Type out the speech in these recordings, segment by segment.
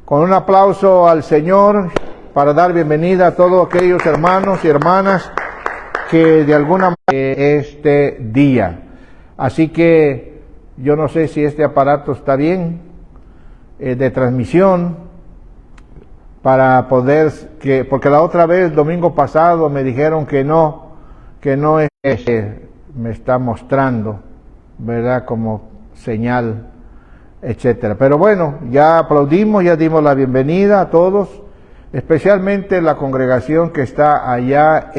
con un aplauso al Señor para dar bienvenida a todos aquellos hermanos y hermanas que de alguna manera este día. Así que yo no sé si este aparato está bien de transmisión para poder, porque la otra vez, el domingo pasado, me dijeron que no es, me está mostrando, ¿verdad? Como señal, etcétera. Pero bueno, ya aplaudimos, ya dimos la bienvenida a todos, especialmente la congregación que está allá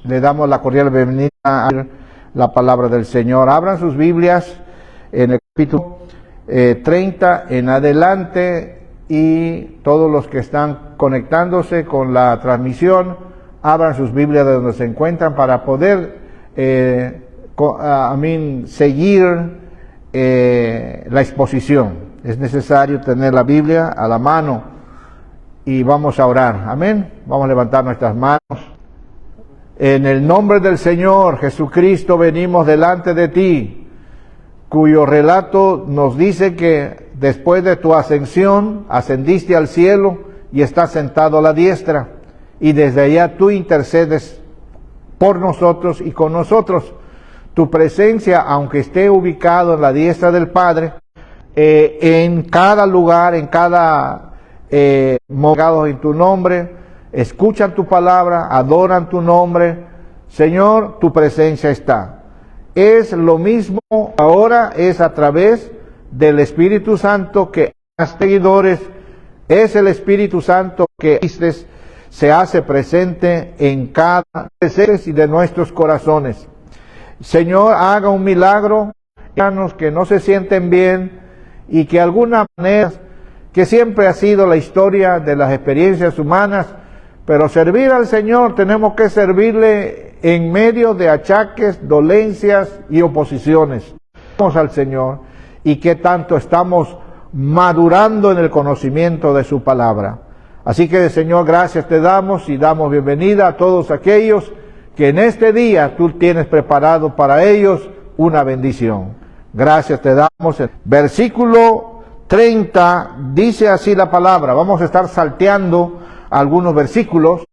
le damos la cordial bienvenida a la palabra del Señor. Abran sus Biblias en el capítulo 30 en adelante, y todos los que están conectándose con la transmisión, abran sus Biblias de donde se encuentran para poder seguir la exposición. Es necesario tener la Biblia a la mano y vamos a orar. Amén. Vamos a levantar nuestras manos. En el nombre del Señor Jesucristo venimos delante de ti, cuyo relato nos dice que después de tu ascensión ascendiste al cielo y estás sentado a la diestra, y desde allá tú intercedes por nosotros y con nosotros. Tu presencia, aunque esté ubicado en la diestra del Padre, en cada lugar, en cada momento en tu nombre, escuchan tu palabra, adoran tu nombre. Señor, tu presencia está. Es lo mismo ahora, es a través del Espíritu Santo que a seguidores, es el Espíritu Santo que se hace presente en cada seres y de nuestros corazones. Señor, haga un milagro, que no se sienten bien y que de alguna manera, que siempre ha sido la historia de las experiencias humanas, pero servir al Señor tenemos que servirle en medio de achaques, dolencias y oposiciones. Vamos al Señor, y que tanto estamos madurando en el conocimiento de su palabra. Así que, Señor, gracias te damos y damos bienvenida a todos aquellos que en este día tú tienes preparado para ellos una bendición. Gracias te damos. Versículo 30 dice así la palabra. Vamos a estar salteando algunos versículos,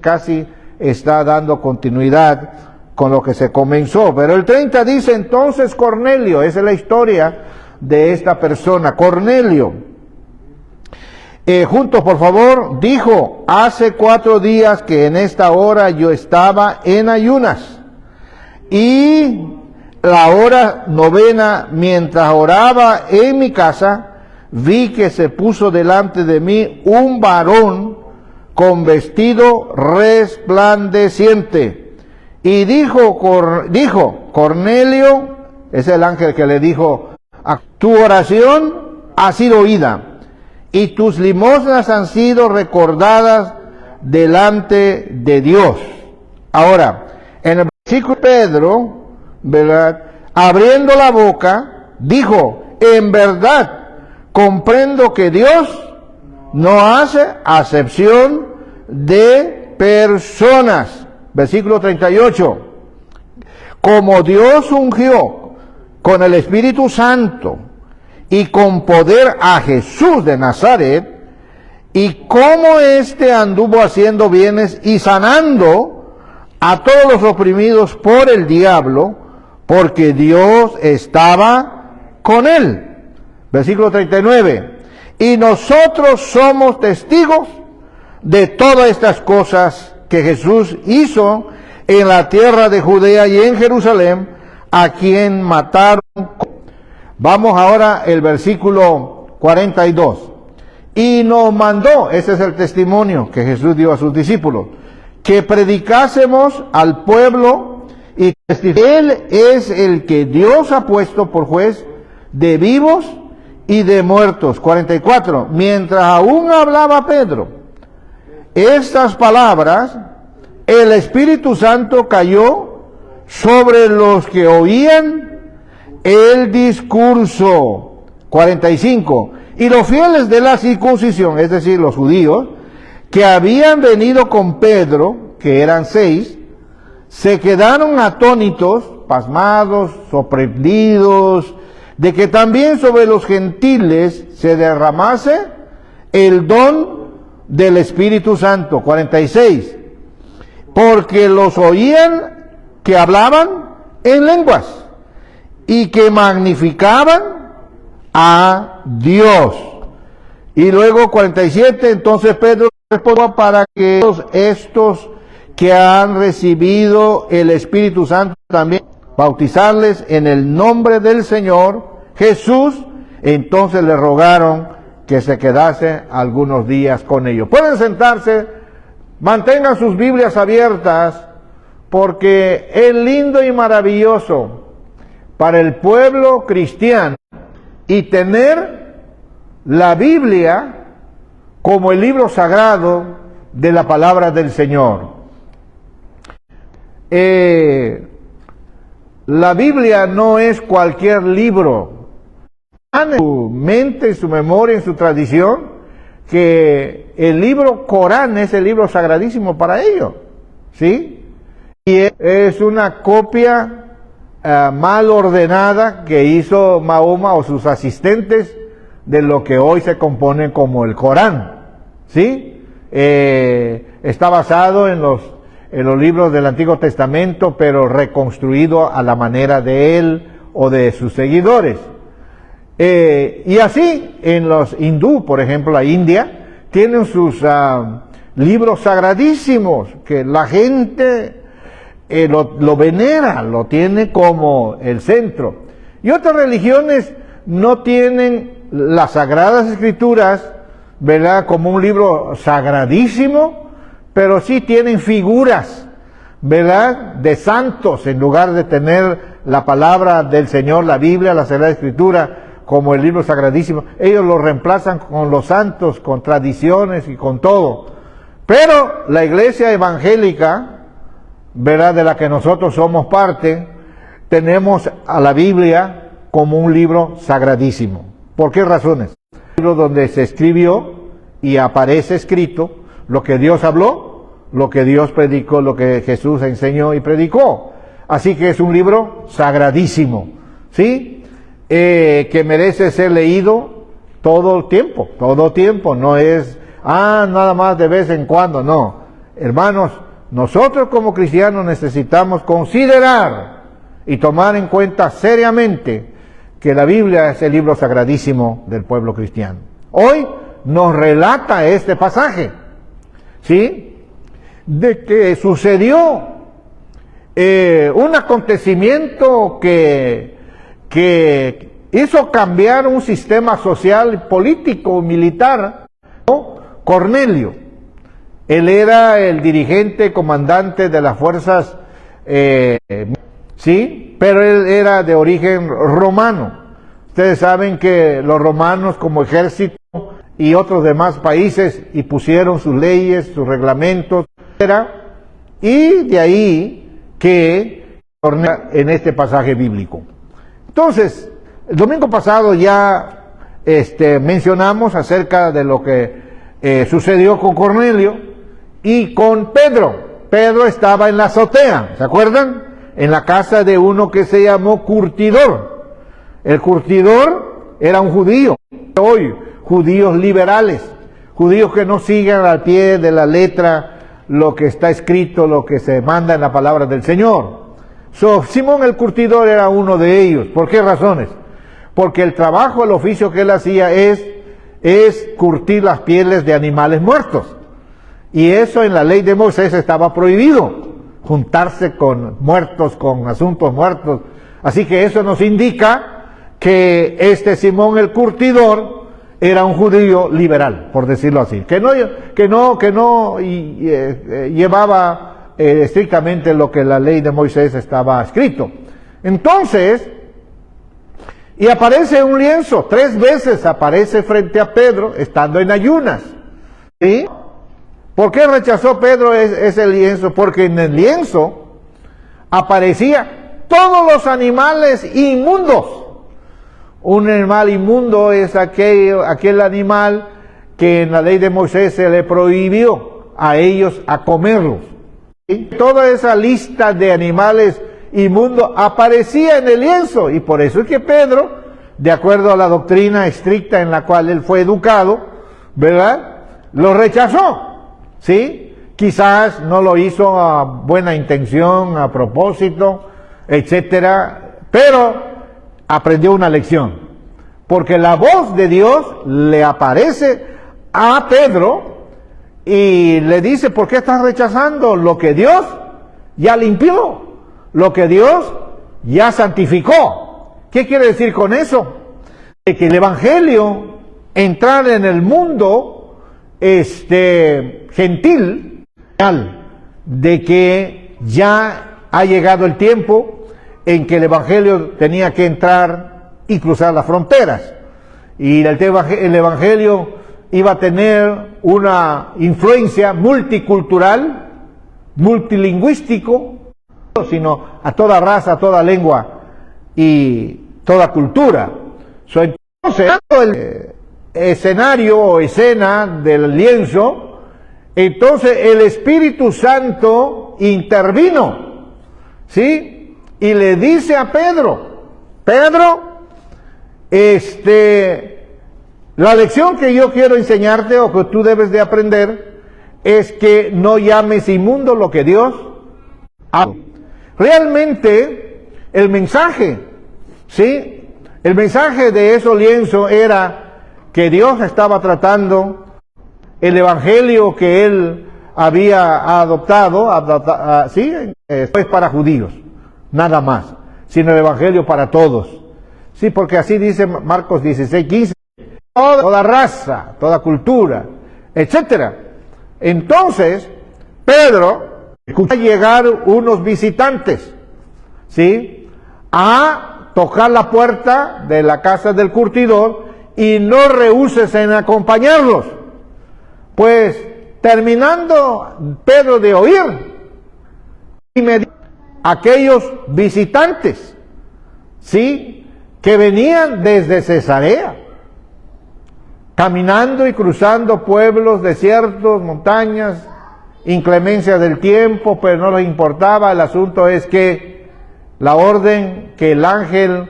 casi está dando continuidad con lo que se comenzó. Pero el 30 dice: entonces Cornelio, esa es la historia de esta persona, Cornelio. Juntos, por favor, dijo: hace 4 días que en esta hora yo estaba en ayunas, y la hora 9, mientras oraba en mi casa, vi que se puso delante de mí un varón con vestido resplandeciente, y dijo, Cornelio, es el ángel que le dijo: tu oración ha sido oída, y tus limosnas han sido recordadas delante de Dios. Ahora, en el versículo Pedro, ¿verdad?, abriendo la boca, dijo: en verdad comprendo que Dios no hace acepción de personas. Versículo 38. Como Dios ungió con el Espíritu Santo y con poder a Jesús de Nazaret, y como éste anduvo haciendo bienes y sanando a todos los oprimidos por el diablo, porque Dios estaba con él. Versículo 39. Y nosotros somos testigos de todas estas cosas que Jesús hizo en la tierra de Judea y en Jerusalén, a quien mataron. Vamos ahora al versículo 42. Y nos mandó, ese es el testimonio que Jesús dio a sus discípulos, que predicásemos al pueblo y testificásemos. Él es el que Dios ha puesto por juez de vivos y de muertos. 44. Mientras aún hablaba Pedro estas palabras, el Espíritu Santo cayó sobre los que oían el discurso. 45. Y los fieles de la circuncisión, es decir, los judíos, que habían venido con Pedro, que eran 6, se quedaron atónitos, pasmados, sorprendidos, de que también sobre los gentiles se derramase el don del Espíritu Santo. 46. Porque los oían que hablaban en lenguas y que magnificaban a Dios. Y luego 47, entonces Pedro respondió para que todos estos que han recibido el Espíritu Santo también bautizarles en el nombre del Señor Jesús. Entonces le rogaron que se quedase algunos días con ellos. Pueden sentarse, mantengan sus Biblias abiertas, porque es lindo y maravilloso para el pueblo cristiano y tener la Biblia como el libro sagrado de la palabra del Señor. La Biblia no es cualquier libro. En su mente, en su memoria, en su tradición, que el libro Corán es el libro sagradísimo para ellos, ¿sí? Y es una copia mal ordenada que hizo Mahoma o sus asistentes de lo que hoy se compone como el Corán, ¿sí? Está basado en los libros del Antiguo Testamento, pero reconstruido a la manera de él o de sus seguidores. Y así, en los hindú, por ejemplo, la India, tienen sus libros sagradísimos, que la gente lo venera, lo tiene como el centro. Y otras religiones no tienen las Sagradas Escrituras, ¿verdad?, como un libro sagradísimo, pero sí tienen figuras, ¿verdad?, de santos, en lugar de tener la palabra del Señor, la Biblia, la Sagrada Escritura, como el libro sagradísimo. Ellos lo reemplazan con los santos, con tradiciones y con todo. Pero la iglesia evangélica, ¿verdad?, de la que nosotros somos parte, tenemos a la Biblia como un libro sagradísimo. ¿Por qué razones? Un libro donde se escribió y aparece escrito lo que Dios habló, lo que Dios predicó, lo que Jesús enseñó y predicó. Así que es un libro sagradísimo, ¿sí? Que merece ser leído todo el tiempo, no es, nada más de vez en cuando, no. Hermanos, nosotros como cristianos necesitamos considerar y tomar en cuenta seriamente que la Biblia es el libro sagradísimo del pueblo cristiano. Hoy nos relata este pasaje, ¿sí?, de que sucedió un acontecimiento que hizo cambiar un sistema social, político, militar, ¿no? Cornelio. Él era el dirigente, comandante de las fuerzas, ¿sí?, pero él era de origen romano. Ustedes saben que los romanos, como ejército y otros demás países, y pusieron sus leyes, sus reglamentos, etc. Y de ahí que en este pasaje bíblico. Entonces, el domingo pasado ya mencionamos acerca de lo que sucedió con Cornelio y con Pedro. Pedro estaba en la azotea, ¿se acuerdan? En la casa de uno que se llamó curtidor. El curtidor era un judío. Hoy, judíos liberales, judíos que no siguen al pie de la letra lo que está escrito, lo que se manda en la palabra del Señor. Simón el curtidor era uno de ellos. ¿Por qué razones? Porque el trabajo, el oficio que él hacía es curtir las pieles de animales muertos. Y eso en la ley de Moisés estaba prohibido, juntarse con muertos, con asuntos muertos. Así que eso nos indica que Simón el curtidor era un judío liberal, por decirlo así, que no llevaba estrictamente lo que la ley de Moisés estaba escrito. Entonces, y aparece un lienzo, 3 veces aparece frente a Pedro, estando en ayunas, ¿sí? ¿Por qué rechazó Pedro ese lienzo? Porque en el lienzo aparecía todos los animales inmundos. Un animal inmundo es aquel animal que en la ley de Moisés se le prohibió a ellos a comerlos. ¿Sí? Toda esa lista de animales inmundos aparecía en el lienzo, y por eso es que Pedro de acuerdo a la doctrina estricta en la cual él fue educado, ¿verdad? Lo rechazó, ¿sí? Quizás no lo hizo a buena intención, a propósito, etcétera, pero aprendió una lección, porque la voz de Dios le aparece a Pedro y le dice: ¿por qué estás rechazando lo que Dios ya limpió, lo que Dios ya santificó? ¿Qué quiere decir con eso? De que el evangelio, entrar en el mundo gentil, de que ya ha llegado el tiempo en que el evangelio tenía que entrar y cruzar las fronteras, y el evangelio iba a tener una influencia multicultural, multilingüístico, sino a toda raza, a toda lengua y toda cultura. Entonces, el escenario o escena del lienzo, entonces el Espíritu Santo intervino, ¿sí? Y le dice a Pedro: la lección que yo quiero enseñarte, o que tú debes de aprender, es que no llames inmundo lo que Dios ha. Realmente el mensaje, ¿sí? El mensaje de esos lienzos era que Dios estaba tratando el evangelio que él había adoptado, ¿sí? No es para judíos, nada más, sino el evangelio para todos. Sí, porque así dice Marcos 16:15, toda raza, toda cultura, etcétera. Entonces, Pedro escucha llegar unos visitantes, ¿sí? A tocar la puerta de la casa del curtidor, y no rehuses en acompañarlos. Pues, terminando Pedro de oír, y me dijo: aquellos visitantes, ¿sí?, que venían desde Cesarea, caminando y cruzando pueblos, desiertos, montañas, inclemencia del tiempo, pero no les importaba. El asunto es que la orden que el ángel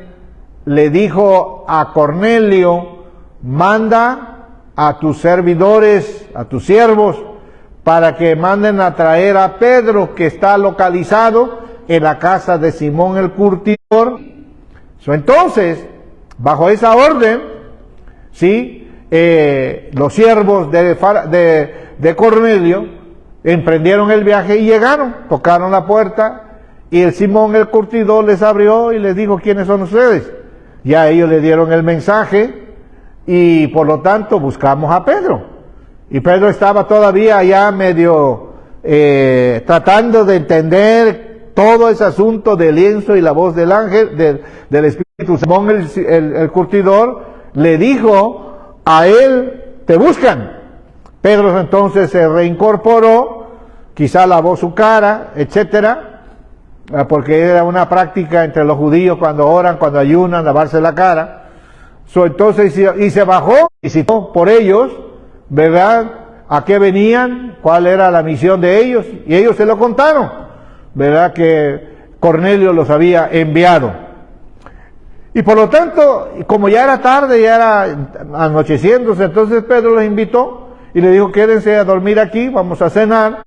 le dijo a Cornelio: manda a tus servidores, a tus siervos, para que manden a traer a Pedro, que está localizado en la casa de Simón el curtidor. Entonces, bajo esa orden, ¿sí?, los siervos de Cornelio emprendieron el viaje y llegaron, tocaron la puerta, y el Simón el curtidor les abrió y les dijo: ¿quiénes son ustedes? Ya ellos le dieron el mensaje, y por lo tanto buscamos a Pedro. Y Pedro estaba todavía allá medio tratando de entender todo ese asunto del lienzo y la voz del ángel, del Espíritu. Simón el curtidor le dijo a él: te buscan. Pedro entonces se reincorporó, quizá lavó su cara, etcétera, porque era una práctica entre los judíos cuando oran, cuando ayunan, lavarse la cara. Entonces, y se bajó, visitó por ellos, ¿verdad?, a qué venían, cuál era la misión de ellos, y ellos se lo contaron, ¿verdad?, que Cornelio los había enviado. Y por lo tanto, como ya era tarde, ya era anocheciéndose, entonces Pedro los invitó y le dijo: quédense a dormir aquí, vamos a cenar.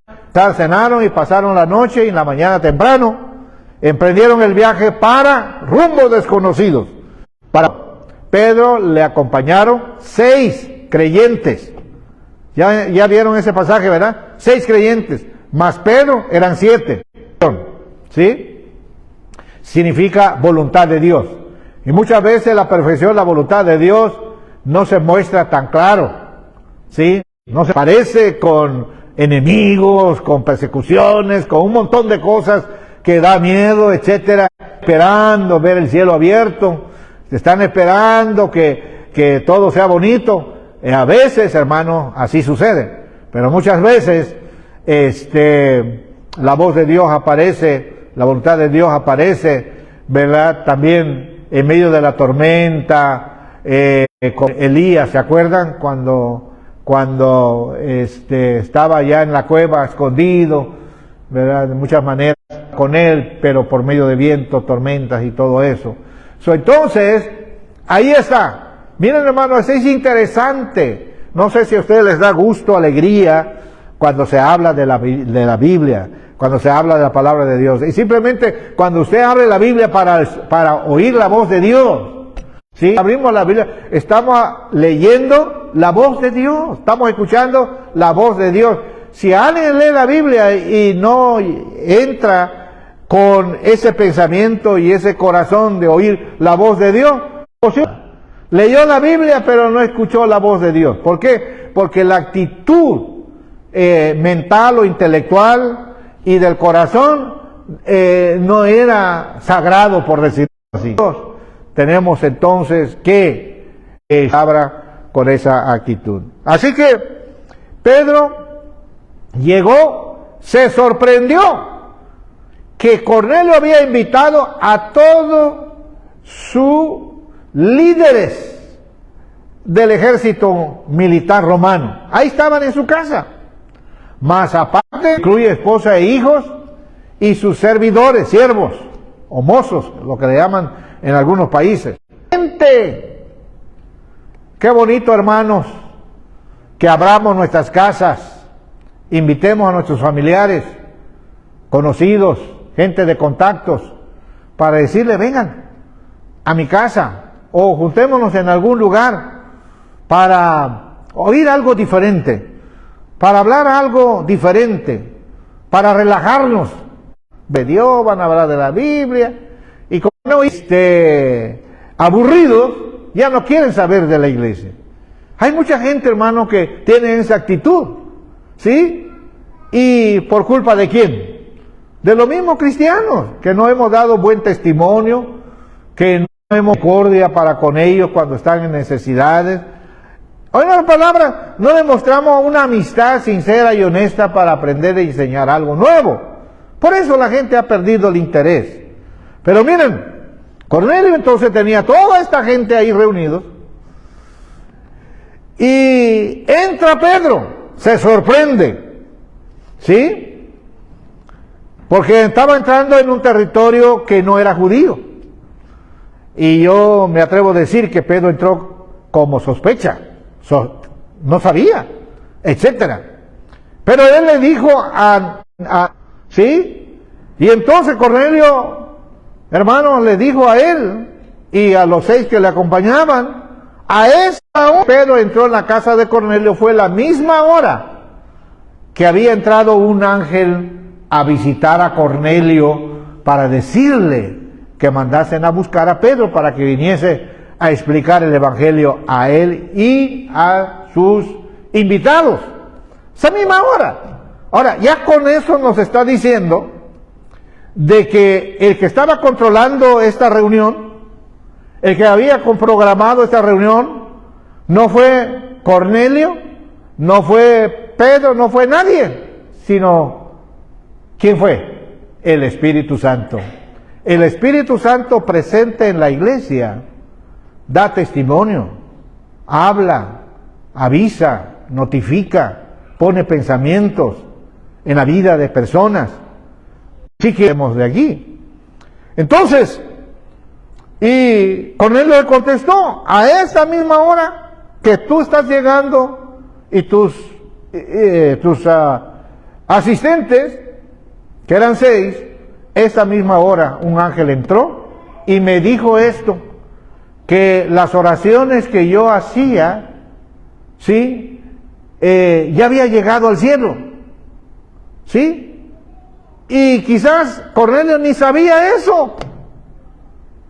Cenaron y pasaron la noche, y en la mañana temprano emprendieron el viaje para rumbos desconocidos. Pedro le acompañaron 6 creyentes. Ya vieron ese pasaje, ¿verdad? 6 creyentes, más Pedro eran 7. ¿Sí? Significa voluntad de Dios. Y muchas veces la perfección, la voluntad de Dios, no se muestra tan claro, ¿sí? No se parece con enemigos, con persecuciones, con un montón de cosas que da miedo, etcétera, esperando ver el cielo abierto, están esperando que todo sea bonito. A veces, hermano, así sucede, pero muchas veces la voz de Dios aparece, la voluntad de Dios aparece, ¿verdad?, también en medio de la tormenta. Con Elías, ¿se acuerdan? Cuando estaba ya en la cueva escondido, ¿verdad?, de muchas maneras con él, pero por medio de viento, tormentas y todo eso. Entonces, Ahí está. Miren, hermanos, es interesante. No sé si a ustedes les da gusto, alegría, cuando se habla de la Biblia, cuando se habla de la palabra de Dios. Y simplemente cuando usted abre la Biblia para oír la voz de Dios. ¿Sí? Abrimos la Biblia, estamos leyendo la voz de Dios, estamos escuchando la voz de Dios. Si alguien lee la Biblia y no entra con ese pensamiento y ese corazón de oír la voz de Dios, leyó la Biblia pero no escuchó la voz de Dios. ¿Por qué? Porque la actitud mental o intelectual y del corazón no era sagrado, por decirlo así. Tenemos entonces que abra con esa actitud. Así que Pedro llegó, se sorprendió que Cornelio había invitado a todos sus líderes del ejército militar romano. Ahí estaban en su casa. Más aparte, incluye esposa e hijos y sus servidores, siervos o mozos, lo que le llaman en algunos países. Gente, qué bonito, hermanos, que abramos nuestras casas, invitemos a nuestros familiares, conocidos, gente de contactos, para decirle, vengan a mi casa, o juntémonos en algún lugar para oír algo diferente, para hablar algo diferente, para relajarnos de Dios, van a hablar de la Biblia, y como no aburridos, ya no quieren saber de la iglesia. Hay mucha gente, hermano, que tiene esa actitud, ¿sí? ¿Y por culpa de quién? De los mismos cristianos, que no hemos dado buen testimonio, que no hemos cordia para con ellos cuando están en necesidades. Oigan la palabra, no demostramos una amistad sincera y honesta para aprender a enseñar algo nuevo. Por eso la gente ha perdido el interés. Pero miren, Cornelio entonces tenía toda esta gente ahí reunidos. Y entra Pedro, se sorprende, ¿sí? Porque estaba entrando en un territorio que no era judío. Y yo me atrevo a decir que Pedro entró como sospecha, no sabía, etcétera. Pero él le dijo ¿sí? Y entonces Cornelio, hermano, le dijo a él y a los 6 que le acompañaban, a esa hora Pedro entró en la casa de Cornelio, fue la misma hora que había entrado un ángel a visitar a Cornelio para decirle que mandasen a buscar a Pedro para que viniese a explicar el evangelio a él y a sus invitados. Esa misma hora. Ahora, ya con eso nos está diciendo de que el que estaba controlando esta reunión, el que había programado esta reunión, no fue Cornelio, no fue Pedro, no fue nadie, sino ¿quién fue? El Espíritu Santo. El Espíritu Santo presente en la iglesia da testimonio, habla, avisa, notifica, pone pensamientos en la vida de personas. Sí que hemos de aquí. Entonces, y Cornelio le contestó, a esa misma hora que tú estás llegando y tus asistentes, que eran 6, esa misma hora un ángel entró y me dijo esto, que las oraciones que yo hacía, ¿sí? Ya había llegado al cielo, ¿sí? Y quizás Cornelio ni sabía eso.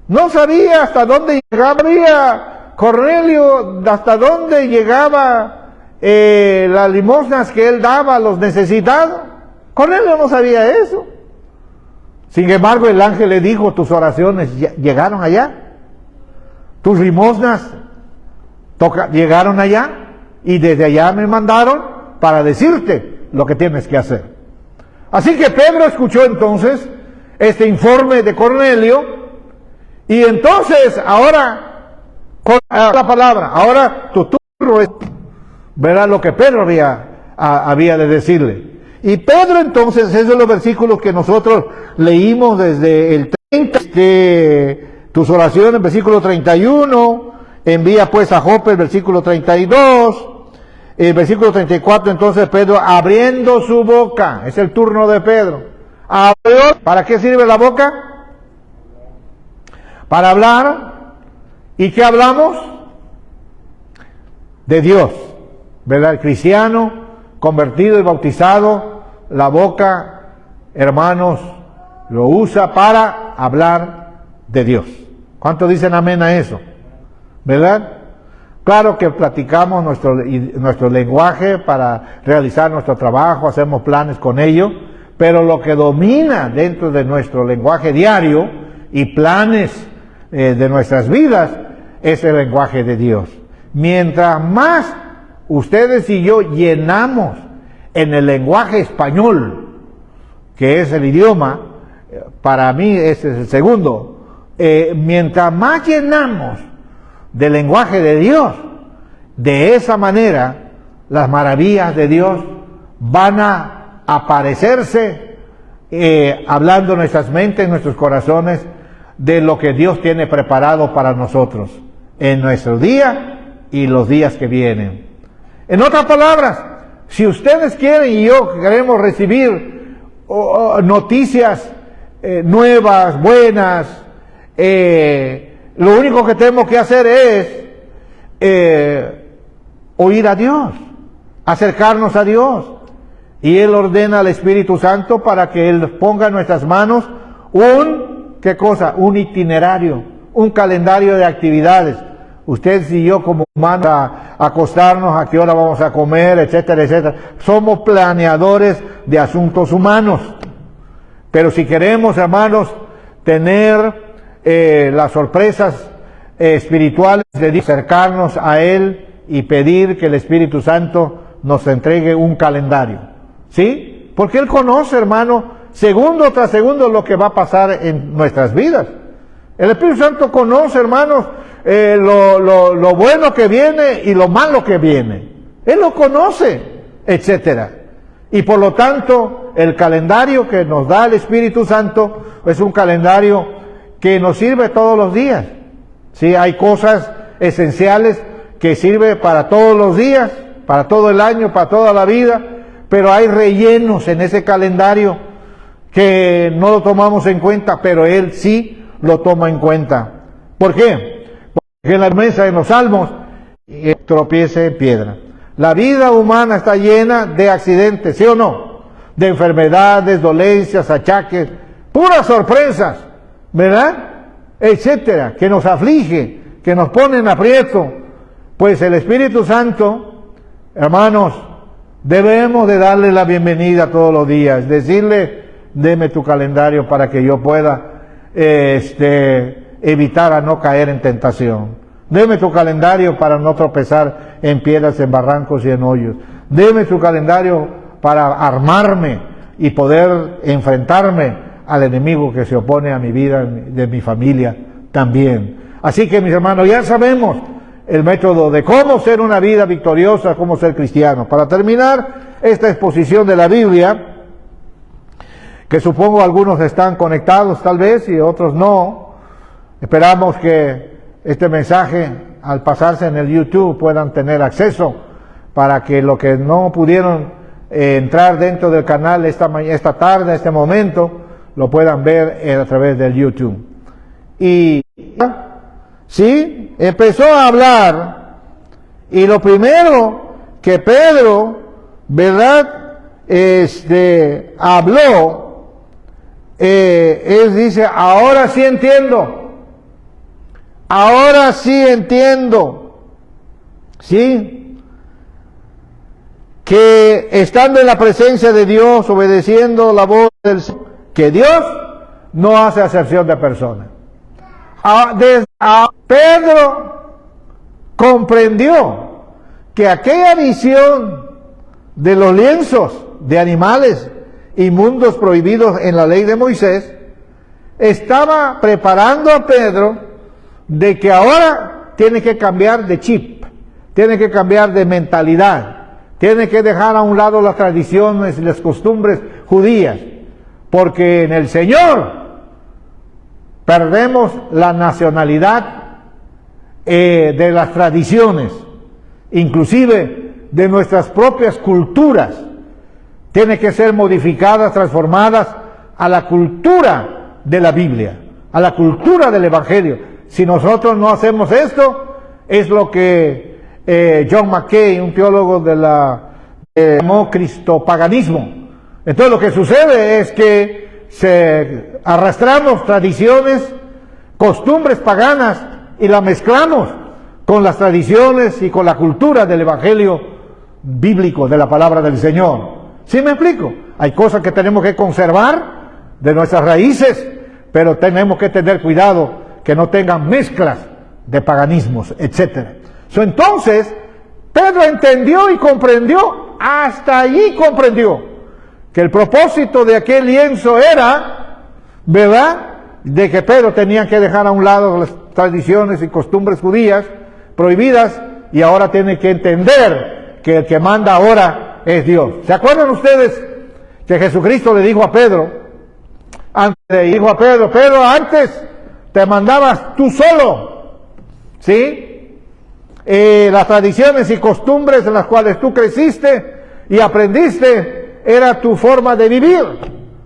No sabía hasta dónde llegaba Cornelio, hasta dónde llegaba las limosnas que él daba a los necesitados. Cornelio no sabía eso. Sin embargo, el ángel le dijo, tus oraciones llegaron allá. Tus limosnas llegaron allá. Y desde allá me mandaron para decirte lo que tienes que hacer. Así que Pedro escuchó entonces este informe de Cornelio, y entonces ahora, con la palabra, ahora tu turno es, verá lo que Pedro había de decirle. Y Pedro entonces, esos son los versículos que nosotros leímos desde el 30 tus oraciones, versículo 31, envía pues a Jope, el versículo 32, el versículo 34, entonces Pedro abriendo su boca, es el turno de Pedro, abrió. ¿Para qué sirve la boca? Para hablar. ¿Y qué hablamos? De Dios, ¿verdad? El cristiano convertido y bautizado, la boca, hermanos, lo usa para hablar de Dios. ¿Cuántos dicen amén a eso? ¿Verdad? Claro que platicamos nuestro lenguaje para realizar nuestro trabajo, hacemos planes con ello, pero lo que domina dentro de nuestro lenguaje diario y planes de nuestras vidas es el lenguaje de Dios. Mientras más ustedes y yo llenamos en el lenguaje español, que es el idioma, para mí ese es el segundo, mientras más llenamos del lenguaje de Dios, de esa manera las maravillas de Dios van a aparecerse, hablando en nuestras mentes, en nuestros corazones, de lo que Dios tiene preparado para nosotros en nuestro día y los días que vienen. En otras palabras, si ustedes quieren y yo queremos recibir noticias nuevas, buenas, lo único que tenemos que hacer es oír a Dios, acercarnos a Dios, y Él ordena al Espíritu Santo para que Él ponga en nuestras manos ¿qué cosa? Un itinerario, un calendario de actividades. Ustedes y yo como humanos, a acostarnos, a qué hora vamos a comer, etcétera, etcétera. Somos planeadores de asuntos humanos. Pero si queremos, hermanos, tener las sorpresas espirituales de Dios, acercarnos a Él y pedir que el Espíritu Santo nos entregue un calendario. ¿Sí? Porque Él conoce, hermano, segundo tras segundo lo que va a pasar en nuestras vidas. El Espíritu Santo conoce, hermanos, lo bueno que viene y lo malo que viene. Él lo conoce, etcétera. Y por lo tanto, el calendario que nos da el Espíritu Santo es un calendario que nos sirve todos los días. Sí, hay cosas esenciales que sirven para todos los días, para todo el año, para toda la vida, pero hay rellenos en ese calendario que no lo tomamos en cuenta, pero Él sí lo toma en cuenta. ¿Por qué? Porque en la mesa, en los Salmos, tropiece en piedra. La vida humana está llena de accidentes, ¿sí o no? De enfermedades, dolencias, achaques, puras sorpresas, ¿verdad? Etcétera, que nos aflige, que nos pone en aprieto. Pues el Espíritu Santo, hermanos, debemos de darle la bienvenida todos los días, decirle: deme tu calendario para que yo pueda evitar a no caer en tentación. Deme tu calendario para no tropezar en piedras, en barrancos y en hoyos. Deme tu calendario para armarme y poder enfrentarme al enemigo que se opone a mi vida, de mi familia también. Así que, mis hermanos, ya sabemos el método de cómo ser una vida victoriosa, cómo ser cristiano. Para terminar esta exposición de la Biblia, que supongo algunos están conectados tal vez y otros no, esperamos que este mensaje, al pasarse en el YouTube, puedan tener acceso para que los que no pudieron entrar dentro del canal esta tarde, este momento, lo puedan ver a través del YouTube. Y sí, empezó a hablar, y lo primero que Pedro, ¿verdad?, habló, dice: ahora sí entiendo. Ahora sí entiendo, ¿sí? Que estando en la presencia de Dios, obedeciendo la voz del Señor, que Dios no hace acepción de personas. Pedro comprendió que aquella visión de los lienzos de animales inmundos prohibidos en la ley de Moisés estaba preparando a Pedro de que ahora tiene que cambiar de chip, tiene que cambiar de mentalidad, tiene que dejar a un lado las tradiciones y las costumbres judías, porque en el Señor perdemos la nacionalidad de las tradiciones, inclusive de nuestras propias culturas. Tiene que ser modificadas, transformadas a la cultura de la Biblia, a la cultura del Evangelio. Si nosotros no hacemos esto, es lo que John Mackay, un teólogo llamó cristopaganismo. Entonces lo que sucede es que arrastramos tradiciones, costumbres paganas y las mezclamos con las tradiciones y con la cultura del Evangelio bíblico, de la palabra del Señor. ¿Sí me explico? Hay cosas que tenemos que conservar de nuestras raíces, pero tenemos que tener cuidado que no tengan mezclas de paganismos, etc. Entonces, Pedro entendió y comprendió, hasta allí comprendió, que el propósito de aquel lienzo era, ¿verdad?, de que Pedro tenía que dejar a un lado las tradiciones y costumbres judías prohibidas, y ahora tiene que entender que el que manda ahora es Dios. ¿Se acuerdan ustedes que Jesucristo le dijo a Pedro, Pedro, antes te mandabas tú solo, ¿sí? Las tradiciones y costumbres en las cuales tú creciste y aprendiste era tu forma de vivir,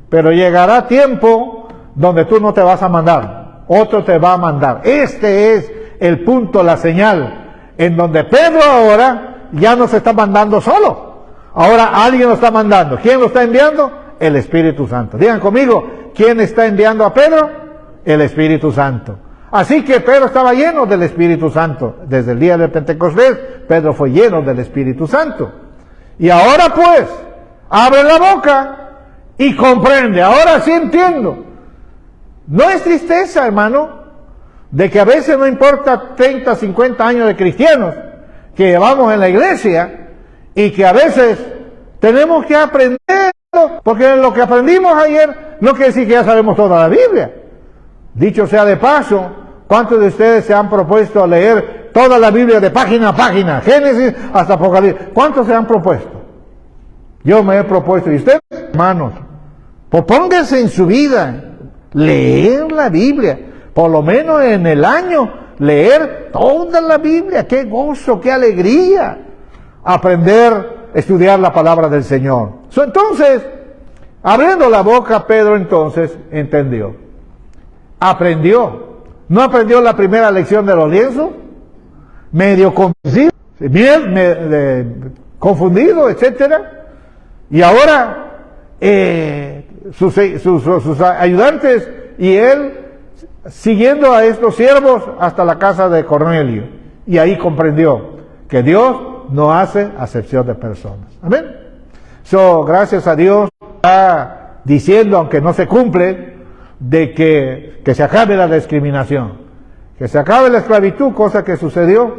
pero llegará tiempo donde tú no te vas a mandar, otro te va a mandar. Este es el punto, la señal, en donde Pedro ahora ya no se está mandando solo. Ahora alguien lo está mandando. ¿Quién lo está enviando? El Espíritu Santo. Digan conmigo, ¿quién está enviando a Pedro? El Espíritu Santo. Así que Pedro estaba lleno del Espíritu Santo. Desde el día de Pentecostés, Pedro fue lleno del Espíritu Santo. Y ahora pues, abre la boca y comprende. Ahora sí entiendo. No es tristeza, hermano, de que a veces no importa 30, 50 años de cristianos que llevamos en la iglesia, y que a veces tenemos que aprender, porque lo que aprendimos ayer no quiere decir que ya sabemos toda la Biblia. Dicho sea de paso, ¿cuántos de ustedes se han propuesto a leer toda la Biblia de página a página, Génesis hasta Apocalipsis? ¿Cuántos se han propuesto? Yo me he propuesto. ¿Y ustedes, hermanos? Pues pónganse en su vida, leer la Biblia, por lo menos en el año, leer toda la Biblia. ¡Qué gozo, qué alegría! Aprender, estudiar la palabra del Señor. Entonces, abriendo la boca, Pedro entonces entendió. Aprendió. No aprendió la primera lección de los lienzos, medio convencido, confundido, etcétera. Y ahora sus ayudantes y él siguiendo a estos siervos hasta la casa de Cornelio. Y ahí comprendió que Dios no hace acepción de personas. Amén. Gracias a Dios, está diciendo, aunque no se cumple, de que se acabe la discriminación, que se acabe la esclavitud, cosa que sucedió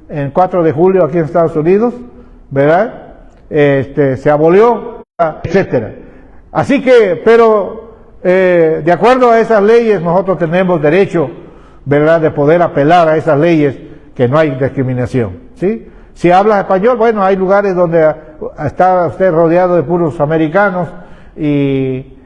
en 4 de julio aquí en Estados Unidos, ¿verdad? Se abolió, etcétera. Así que, pero de acuerdo a esas leyes, nosotros tenemos derecho, ¿verdad?, de poder apelar a esas leyes, que no hay discriminación, ¿sí? Si habla español, bueno, hay lugares donde está usted rodeado de puros americanos y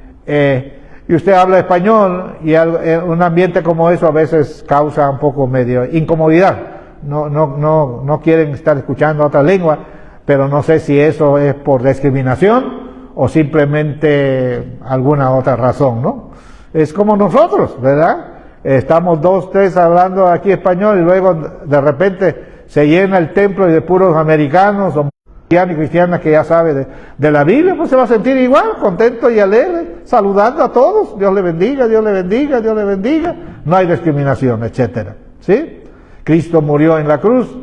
usted habla español, y un ambiente como eso a veces causa un poco medio incomodidad. No quieren estar escuchando otra lengua, pero no sé si eso es por discriminación o simplemente alguna otra razón, ¿no? Es como nosotros, ¿verdad? Estamos 2, 3 hablando aquí español y luego de repente se llena el templo de puros americanos o cristianos y cristianas que ya sabe de la Biblia, pues se va a sentir igual, contento y alegre, saludando a todos. Dios le bendiga, Dios le bendiga, Dios le bendiga. No hay discriminación, etcétera. ¿Sí? Cristo murió en la cruz,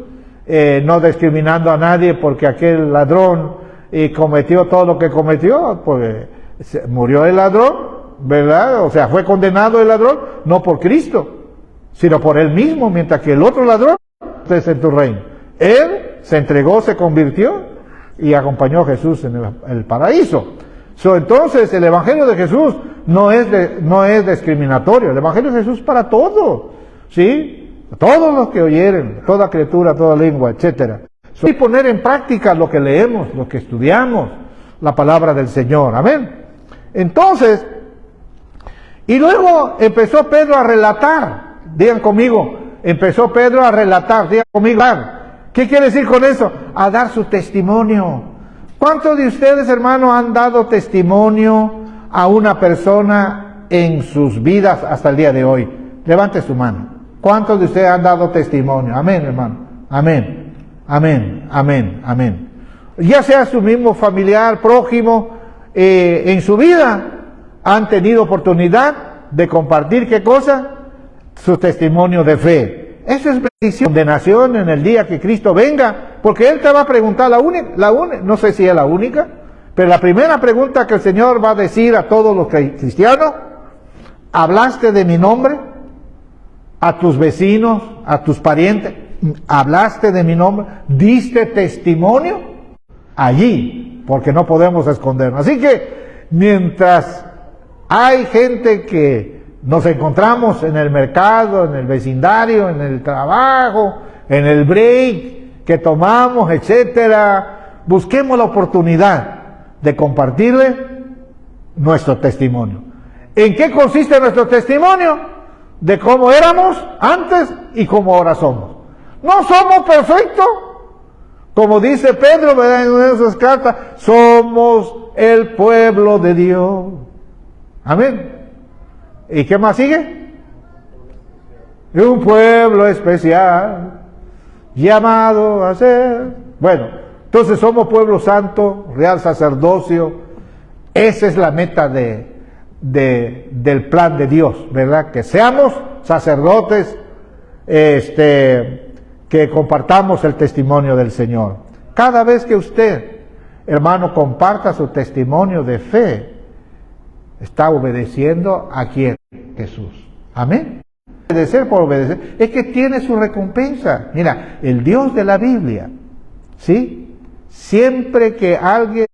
no discriminando a nadie porque aquel ladrón cometió todo lo que cometió, pues murió el ladrón, ¿verdad? O sea, fue condenado el ladrón, no por Cristo, sino por él mismo, mientras que el otro ladrón en tu reino. Él se entregó, se convirtió y acompañó a Jesús en el paraíso. Entonces, el Evangelio de Jesús no es discriminatorio. El Evangelio de Jesús para todos, ¿sí? Todos los que oyeren, toda criatura, toda lengua, etcétera. Y poner en práctica lo que leemos, lo que estudiamos, la palabra del Señor. Amén. Entonces, Y luego empezó Pedro a relatar. Digan conmigo, empezó Pedro a relatar. Digan conmigo, ¿qué quiere decir con eso? A dar su testimonio. ¿Cuántos de ustedes, hermanos, han dado testimonio a una persona en sus vidas hasta el día de hoy? Levante su mano. ¿Cuántos de ustedes han dado testimonio? Amén, hermano. Amén. Amén. Amén. Amén. Ya sea su mismo familiar, prójimo, en su vida, han tenido oportunidad de compartir, ¿qué cosa? Su testimonio de fe. Eso es bendición de nación en el día que Cristo venga, porque Él te va a preguntar no sé si es la única, pero la primera pregunta que el Señor va a decir a todos los cristianos: ¿hablaste de mi nombre? A tus vecinos, a tus parientes, ¿hablaste de mi nombre? ¿Diste testimonio? Allí, porque no podemos escondernos. Así que, mientras hay gente que nos encontramos en el mercado, en el vecindario, en el trabajo, en el break que tomamos, etcétera, busquemos la oportunidad de compartirle nuestro testimonio. ¿En qué consiste nuestro testimonio? De cómo éramos antes y cómo ahora somos. No somos perfectos, como dice Pedro, ¿verdad?, en una de sus cartas, somos el pueblo de Dios. Amén. ¿Y qué más sigue? Un pueblo especial, llamado a ser. Bueno, entonces somos pueblo santo, real sacerdocio. Esa es la meta del plan de Dios, ¿verdad? Que seamos sacerdotes, que compartamos el testimonio del Señor. Cada vez que usted, hermano, comparta su testimonio de fe, está obedeciendo ¿a quién? Jesús. Amén. Obedecer por obedecer es que tiene su recompensa. Mira, el Dios de la Biblia, ¿sí? Siempre que alguien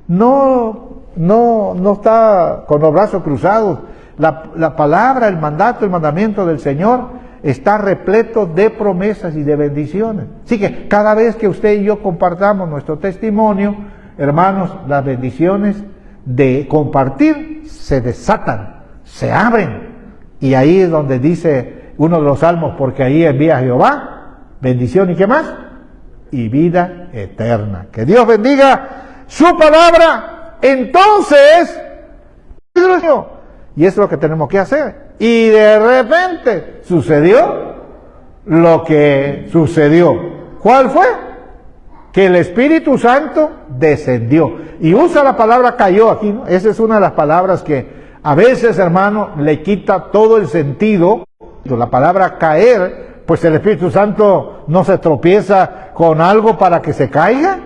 no está con los brazos cruzados, la palabra, el mandato, el mandamiento del Señor está repleto de promesas y de bendiciones. Así que cada vez que usted y yo compartamos nuestro testimonio, hermanos, las bendiciones de compartir se desatan, se abren. Y ahí es donde dice uno de los salmos: porque ahí envía Jehová bendición y ¿qué más? Y vida eterna. Que Dios bendiga su palabra. Entonces, y es lo que tenemos que hacer. Y de repente sucedió lo que sucedió. ¿Cuál fue? Que el Espíritu Santo descendió. Y usa la palabra cayó aquí, ¿no? Esa es una de las palabras que a veces, hermano, le quita todo el sentido. La palabra caer, pues el Espíritu Santo no se tropieza con algo para que se caiga.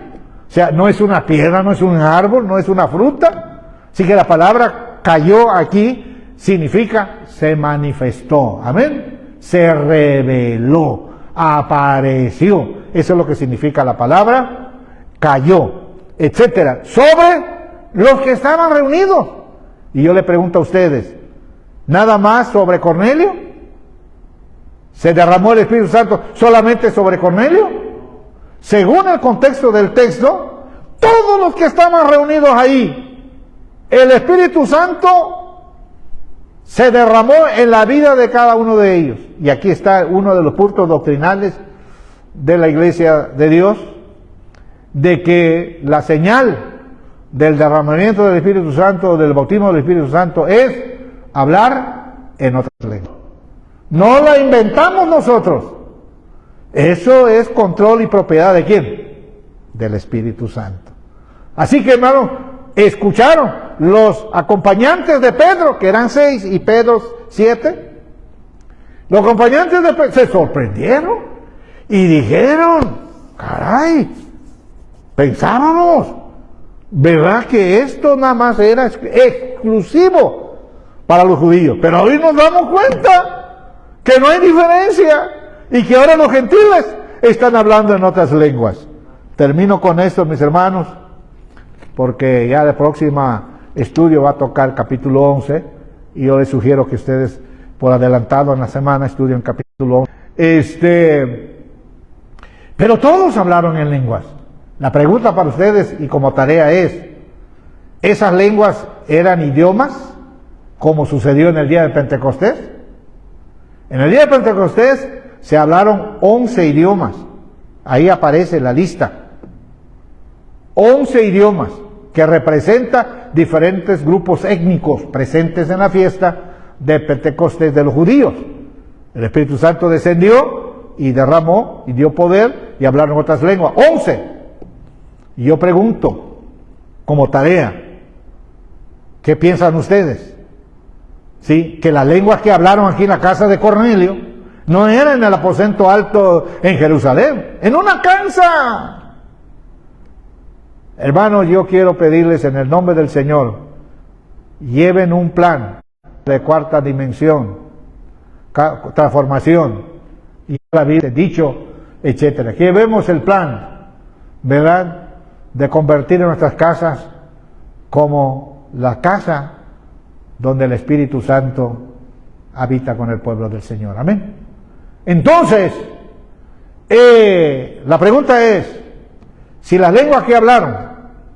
O sea, no es una piedra, no es un árbol, no es una fruta. Así que la palabra cayó aquí significa se manifestó, amén, se reveló, apareció. Eso es lo que significa la palabra cayó, etcétera, sobre los que estaban reunidos. Y yo le pregunto a ustedes, ¿nada más sobre Cornelio? ¿Se derramó el Espíritu Santo solamente sobre Cornelio? Según el contexto del texto, todos los que estaban reunidos ahí, el Espíritu Santo se derramó en la vida de cada uno de ellos. Y aquí está uno de los puntos doctrinales de la Iglesia de Dios, de que la señal del derramamiento del Espíritu Santo, del bautismo del Espíritu Santo, es hablar en otras lenguas. No la inventamos nosotros. Eso es control y propiedad ¿de quién? Del Espíritu Santo. Así que, hermano, escucharon los acompañantes de Pedro, que eran 6 y Pedro 7. Los acompañantes de Pedro se sorprendieron y dijeron: caray, pensábamos, ¿verdad que esto nada más era exclusivo para los judíos? Pero hoy nos damos cuenta que no hay diferencia y que ahora los gentiles están hablando en otras lenguas. Termino con esto, mis hermanos, porque ya el próximo estudio va a tocar capítulo 11 y yo les sugiero que ustedes por adelantado en la semana estudien capítulo 11. Pero todos hablaron en lenguas. La pregunta para ustedes y como tarea es: ¿esas lenguas eran idiomas como sucedió en el día de Pentecostés. En el día de Pentecostés se hablaron 11 idiomas. Ahí aparece la lista. 11 idiomas que representa diferentes grupos étnicos presentes en la fiesta de Pentecostés de los judíos. El Espíritu Santo descendió y derramó y dio poder y hablaron otras lenguas. 11. Y yo pregunto, como tarea, ¿qué piensan ustedes? ¿Sí? Que las lenguas que hablaron aquí en la casa de Cornelio no eran en el aposento alto en Jerusalén, en una casa. Hermanos, yo quiero pedirles en el nombre del Señor, lleven un plan de cuarta dimensión, transformación, y la vida, dicho, etcétera. Que llevemos el plan, ¿verdad?, de convertir nuestras casas como la casa donde el Espíritu Santo habita con el pueblo del Señor. Amén. Entonces, la pregunta es, si las lenguas que hablaron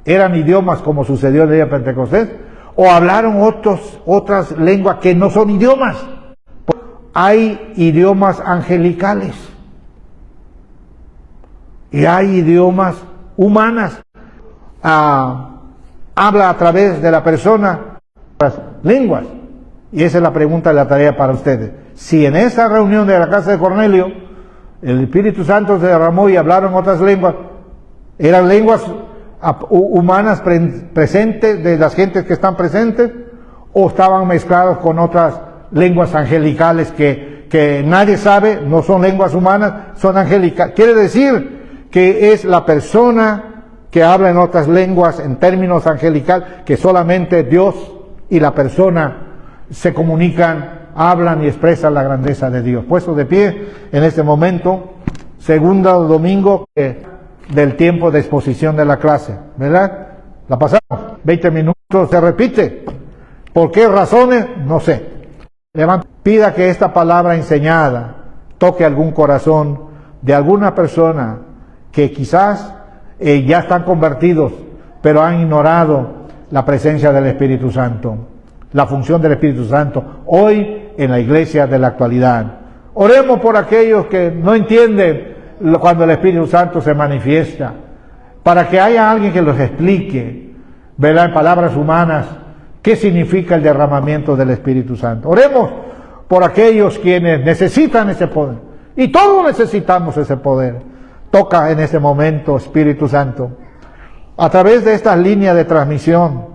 eran idiomas como sucedió en el día de Pentecostés, o hablaron otras lenguas que no son idiomas. Hay idiomas angelicales y hay idiomas humanas. Habla a través de la persona las lenguas. Y esa es la pregunta de la tarea para ustedes. Si en esa reunión de la casa de Cornelio el Espíritu Santo se derramó y hablaron otras lenguas, ¿eran lenguas humanas presentes de las gentes que están presentes, o estaban mezclados con otras lenguas angelicales que nadie sabe, no son lenguas humanas, son angelicales? Quiere decir que es la persona que habla en otras lenguas en términos angelical, que solamente Dios y la persona se comunican, hablan y expresan la grandeza de Dios. Puesto de pie en este momento, segundo domingo del tiempo de exposición de la clase, ¿verdad? La pasamos, 20 minutos, se repite. ¿Por qué razones? No sé. Pida que esta palabra enseñada toque algún corazón de alguna persona que quizás ya están convertidos, pero han ignorado la presencia del Espíritu Santo, la función del Espíritu Santo hoy en la iglesia de la actualidad. Oremos por aquellos que no entienden cuando el Espíritu Santo se manifiesta, para que haya alguien que los explique, ¿verdad?, en palabras humanas, qué significa el derramamiento del Espíritu Santo. Oremos por aquellos quienes necesitan ese poder, y todos necesitamos ese poder. Toca en ese momento, Espíritu Santo, a través de estas líneas de transmisión.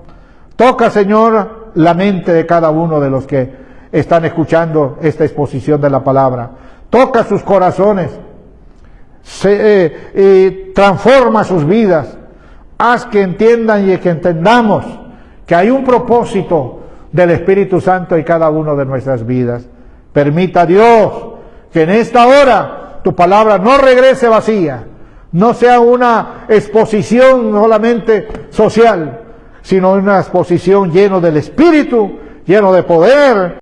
Toca, Señor, la mente de cada uno de los que están escuchando esta exposición de la palabra. Toca sus corazones, transforma sus vidas. Haz que entiendan y que entendamos que hay un propósito del Espíritu Santo en cada una de nuestras vidas. Permita, Dios, que en esta hora tu palabra no regrese vacía, no sea una exposición solamente social, sino una exposición llena del Espíritu, lleno de poder,